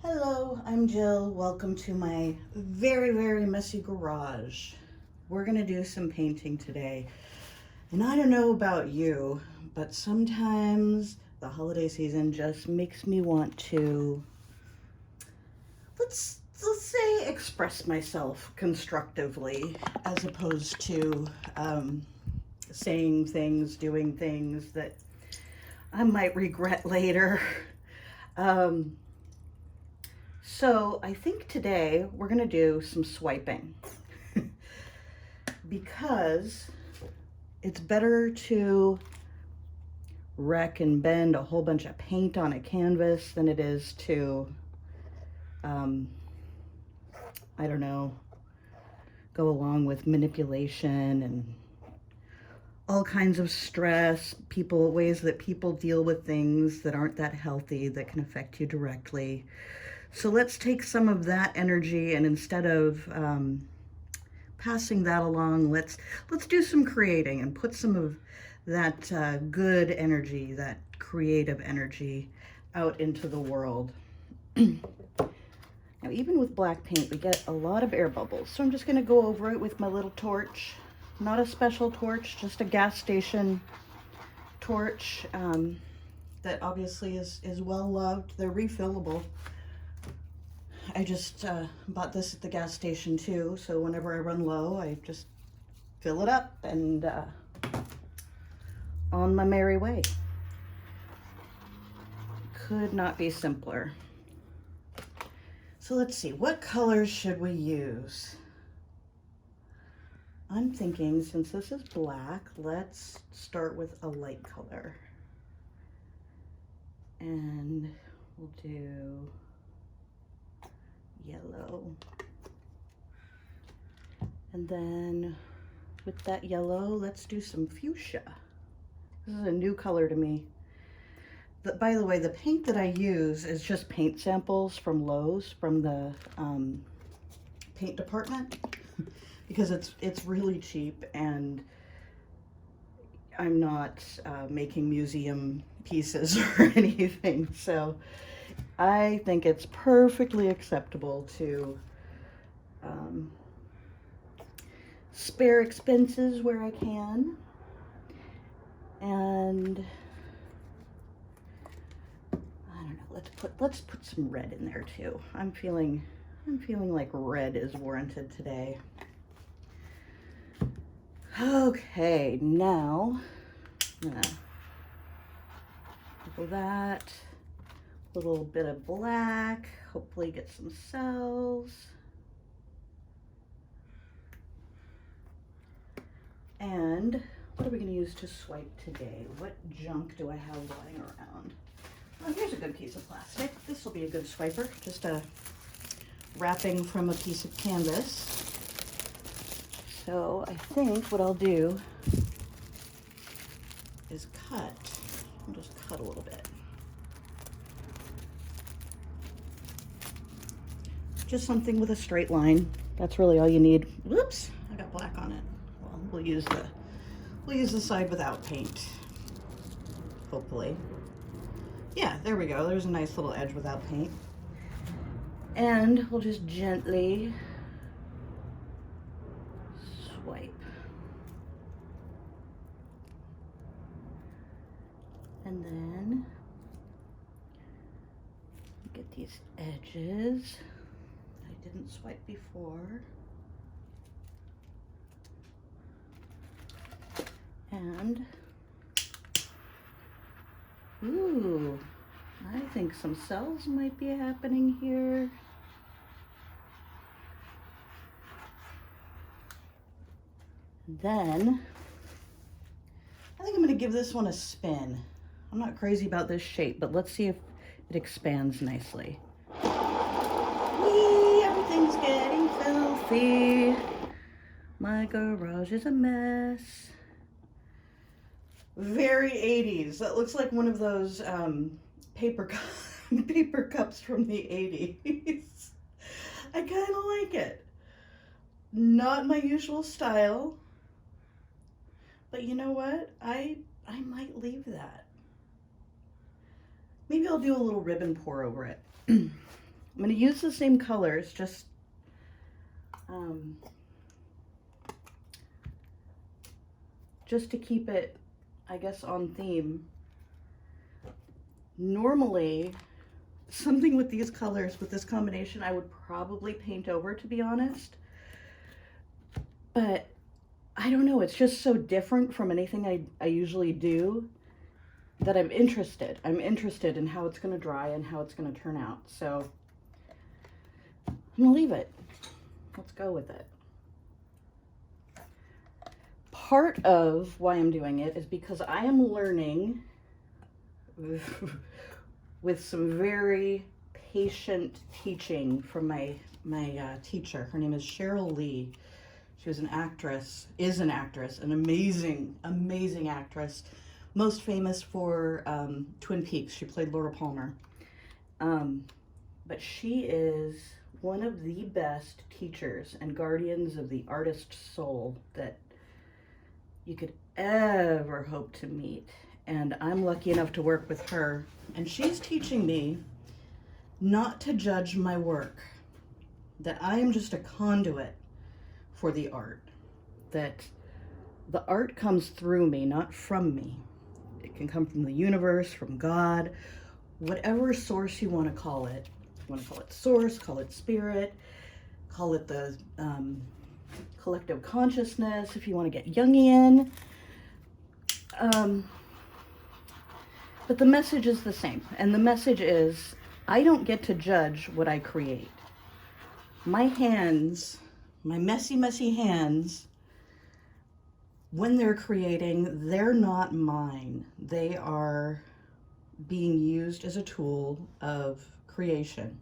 Hello, I'm Jill. Welcome to my very messy garage. We're gonna do some painting today. And I don't know about you, but sometimes the holiday season just makes me want to, let's say, express myself constructively as opposed to saying things, doing things that I might regret later. Um, So I think today we're gonna do some swiping because it's better to wreck and bend a whole bunch of paint on a canvas than it is to, um, I don't know, go along with manipulation and all kinds of stress, ways that people deal with things that aren't that healthy that can affect you directly. So let's take some of that energy and instead of passing that along, let's do some creating and put some of that good energy, that creative energy, out into the world. Now, even with black paint, we get a lot of air bubbles. So I'm just going to go over it with my little torch. Not a special torch, just a gas station torch that obviously is well loved. They're refillable. I just bought this at the gas station too, so whenever I run low, I just fill it up and on my merry way. Could not be simpler. So let's see, what colors should we use? I'm thinking, since this is black, let's start with a light color. And we'll do yellow. And then with that yellow, let's do some fuchsia. This is a new color to me. By the way, the paint that I use is just paint samples from Lowe's, from the paint department, because it's really cheap and I'm not making museum pieces or anything. So I think it's perfectly acceptable to spare expenses where I can. And I don't know, let's put some red in there too. I'm feeling like red is warranted today. Okay, now I'm gonna go that. A little bit of black, hopefully get some cells. And what are we going to use to swipe today? What junk do I have lying around? Oh, here's a good piece of plastic. This will be a good swiper. Just a wrapping from a piece of canvas. So I think what I'll do is cut. I'll just cut a little bit. Just something with a straight line. That's really all you need. Whoops, I got black on it. Well, we'll use the side without paint, hopefully. Yeah, there we go. There's a nice little edge without paint. And we'll just gently swipe. And then get these edges I didn't swipe before. And, ooh, I think some cells might be happening here. Then, I think I'm gonna give this one a spin. I'm not crazy about this shape, but let's see if it expands nicely. Whee, everything's getting filthy. My garage is a mess. Very 80s. That looks like one of those paper cups from the 80s. I kind of like it. Not my usual style, but you know what? I might leave that. Maybe I'll do a little ribbon pour over it. I'm going to use the same colors, just to keep it, I guess, on theme. Normally, something with these colors, with this combination, I would probably paint over, to be honest. But I don't know, it's just so different from anything I usually do that I'm interested. I'm interested in how it's going to dry and how it's going to turn out. So I'm going to leave it. Let's go with it. Part of why I'm doing it is because I am learning with some very patient teaching from my teacher. Her name is Cheryl Lee. She was an actress, an amazing actress, most famous for Twin Peaks. She played Laura Palmer. But she is one of the best teachers and guardians of the artist soul that you could ever hope to meet. And I'm lucky enough to work with her. And she's teaching me not to judge my work, that I am just a conduit for the art, that the art comes through me, not from me. It can come from the universe, from God, whatever source you want to call it. You want to call it source, call it spirit, call it the collective consciousness, if you want to get Jungian. But the message is the same. And the message is, I don't get to judge what I create. My hands, my messy hands, when they're creating, they're not mine. They are being used as a tool of creation.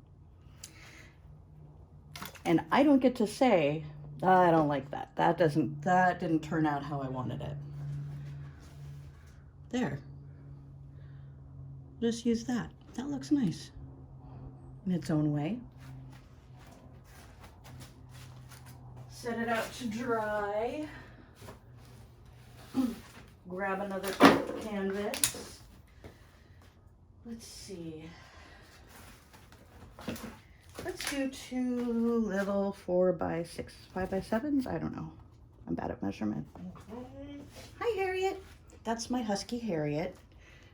And I don't get to say, I don't like that. That didn't turn out how I wanted it. There. Just use that. That looks nice in its own way. Set it out to dry. Grab another canvas. Let's see. Let's do 2 little 4x6, 5x7s. I don't know. I'm bad at measurement. Hi, Harriet. That's my husky, Harriet.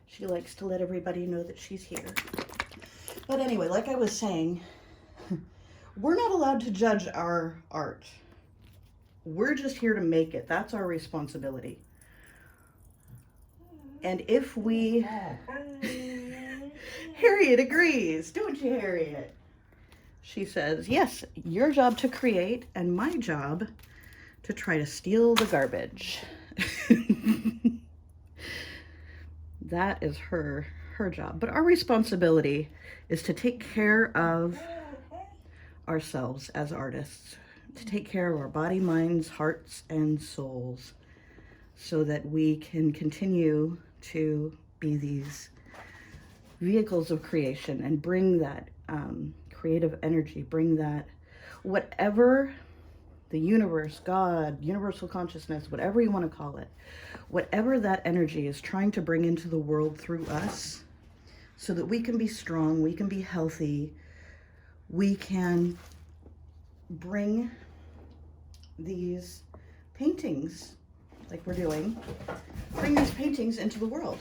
She likes to let everybody know that she's here. But anyway, like I was saying, we're not allowed to judge our art. We're just here to make it. That's our responsibility. And if we... Harriet agrees, don't you, Harriet? She says, yes, your job to create and my job to try to steal the garbage. That is her job. But our responsibility is to take care of ourselves as artists, to take care of our body, minds, hearts, and souls, so that we can continue to be these vehicles of creation and bring that creative energy, bring that whatever the universe, God, universal consciousness, whatever you want to call it, whatever that energy is trying to bring into the world through us, so that we can be strong, we can be healthy, we can bring these paintings, like we're doing, bring these paintings into the world.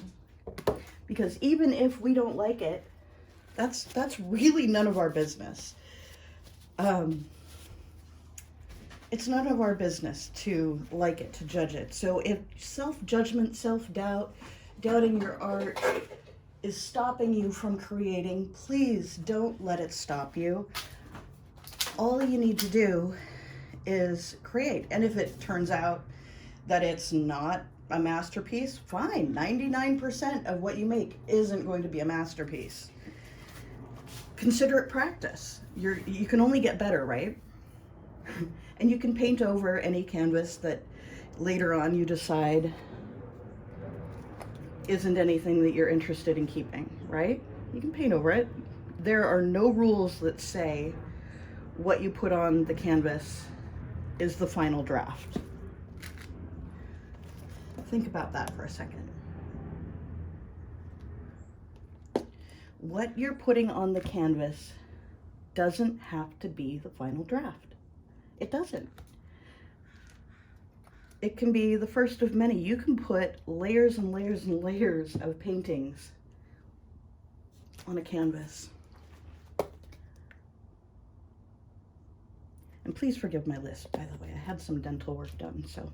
Because even if we don't like it, that's really none of our business. It's none of our business to like it, to judge it. So if self-judgment, self-doubt, doubting your art is stopping you from creating, please don't let it stop you. All you need to do is create. And if it turns out that it's not a masterpiece, fine. 99% of what you make isn't going to be a masterpiece. Consider it practice. You can only get better, right? And you can paint over any canvas that later on you decide isn't anything that you're interested in keeping, right? You can paint over it. There are no rules that say what you put on the canvas is the final draft. Think about that for a second. What you're putting on the canvas doesn't have to be the final draft. It doesn't. It can be the first of many. You can put layers and layers and layers of paintings on a canvas. And please forgive my lisp, by the way. I had some dental work done, so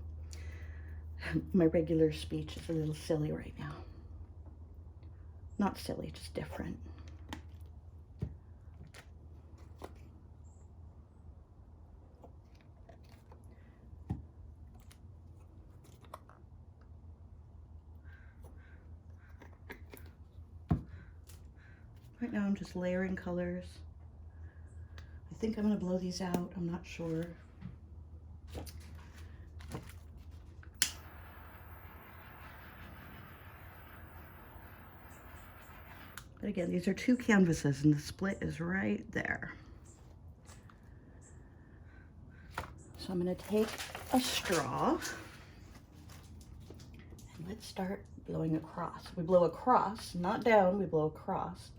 my regular speech is a little silly right now. Not silly, just different. Right now I'm just layering colors. I think I'm gonna blow these out, I'm not sure. But again, these are 2 canvases and the split is right there. So I'm gonna take a straw and let's start blowing across. We blow across, not down, we blow across.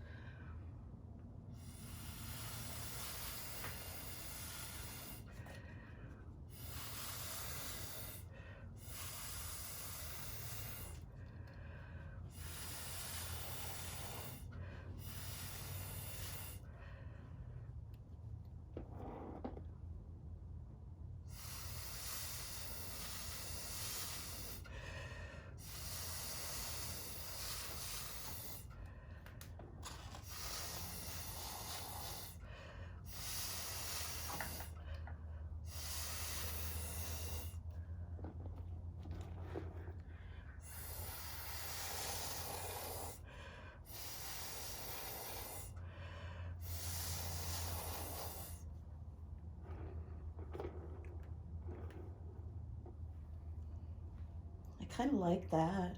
I kind of like that.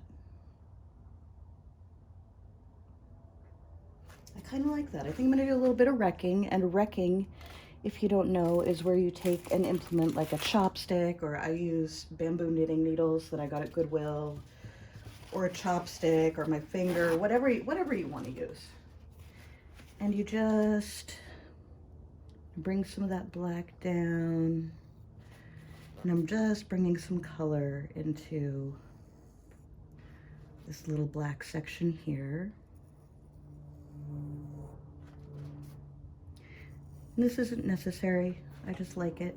I kind of like that. I think I'm going to do a little bit of wrecking, and wrecking, if you don't know, is where you take an implement like a chopstick, or I use bamboo knitting needles that I got at Goodwill, or a chopstick, or my finger, whatever you want to use. And you just bring some of that black down, and I'm just bringing some color into this little black section here. And this isn't necessary, I just like it.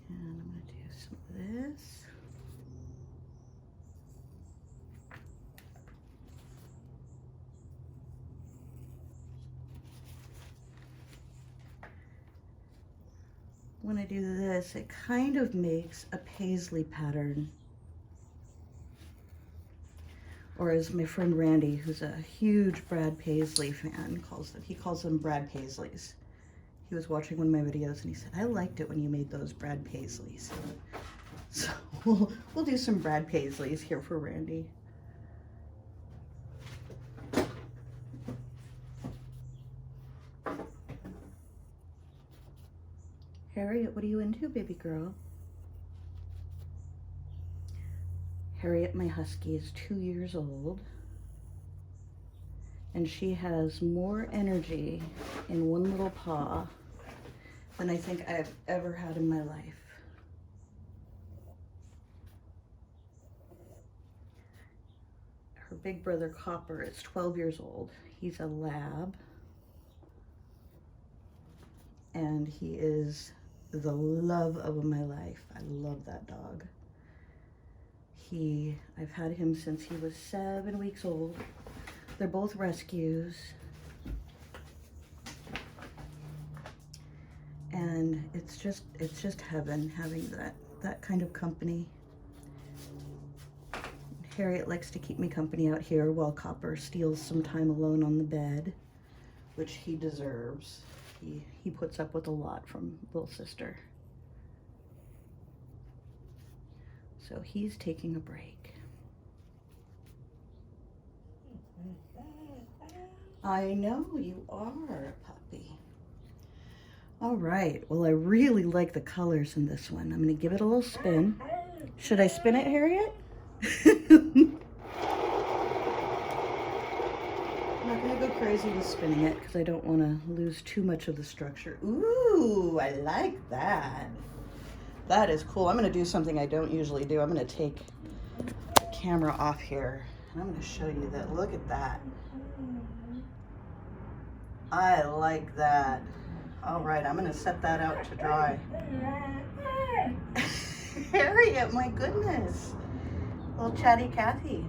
And I'm going to do some of this. When I do this, it kind of makes a paisley pattern. Or as my friend Randy, who's a huge Brad Paisley fan, calls them, he calls them Brad Paisleys. He was watching one of my videos and he said, I liked it when you made those Brad Paisleys. So we'll do some Brad Paisleys here for Randy. Harriet, what are you into, baby girl? Harriet, my husky, is 2 years old, and she has more energy in one little paw than I think I've ever had in my life. Her big brother Copper is 12 years old. He's a lab, and he is the love of my life. I love that dog. I've had him since he was 7 weeks old. They're both rescues. And it's just heaven having that kind of company. Harriet likes to keep me company out here while Copper steals some time alone on the bed, which he deserves. He puts up with a lot from little sister. So he's taking a break. I know you are a puppy. All right, well, I really like the colors in this one. I'm gonna give it a little spin. Should I spin it, Harriet? I'm not gonna go crazy with spinning it because I don't want to lose too much of the structure. Ooh, I like that. That is cool. I'm gonna do something I don't usually do. I'm gonna take the camera off here and I'm gonna show you that. Look at that. I like that. All right, I'm gonna set that out to dry. Harriet, my goodness. Little chatty Cathy.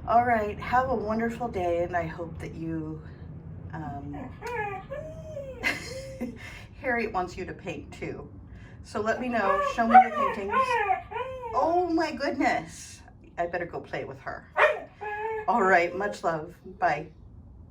All right, have a wonderful day, and I hope that you, Harriet wants you to paint too. So let me know, show me your paintings. Oh my goodness. I better go play with her. All right, much love, bye.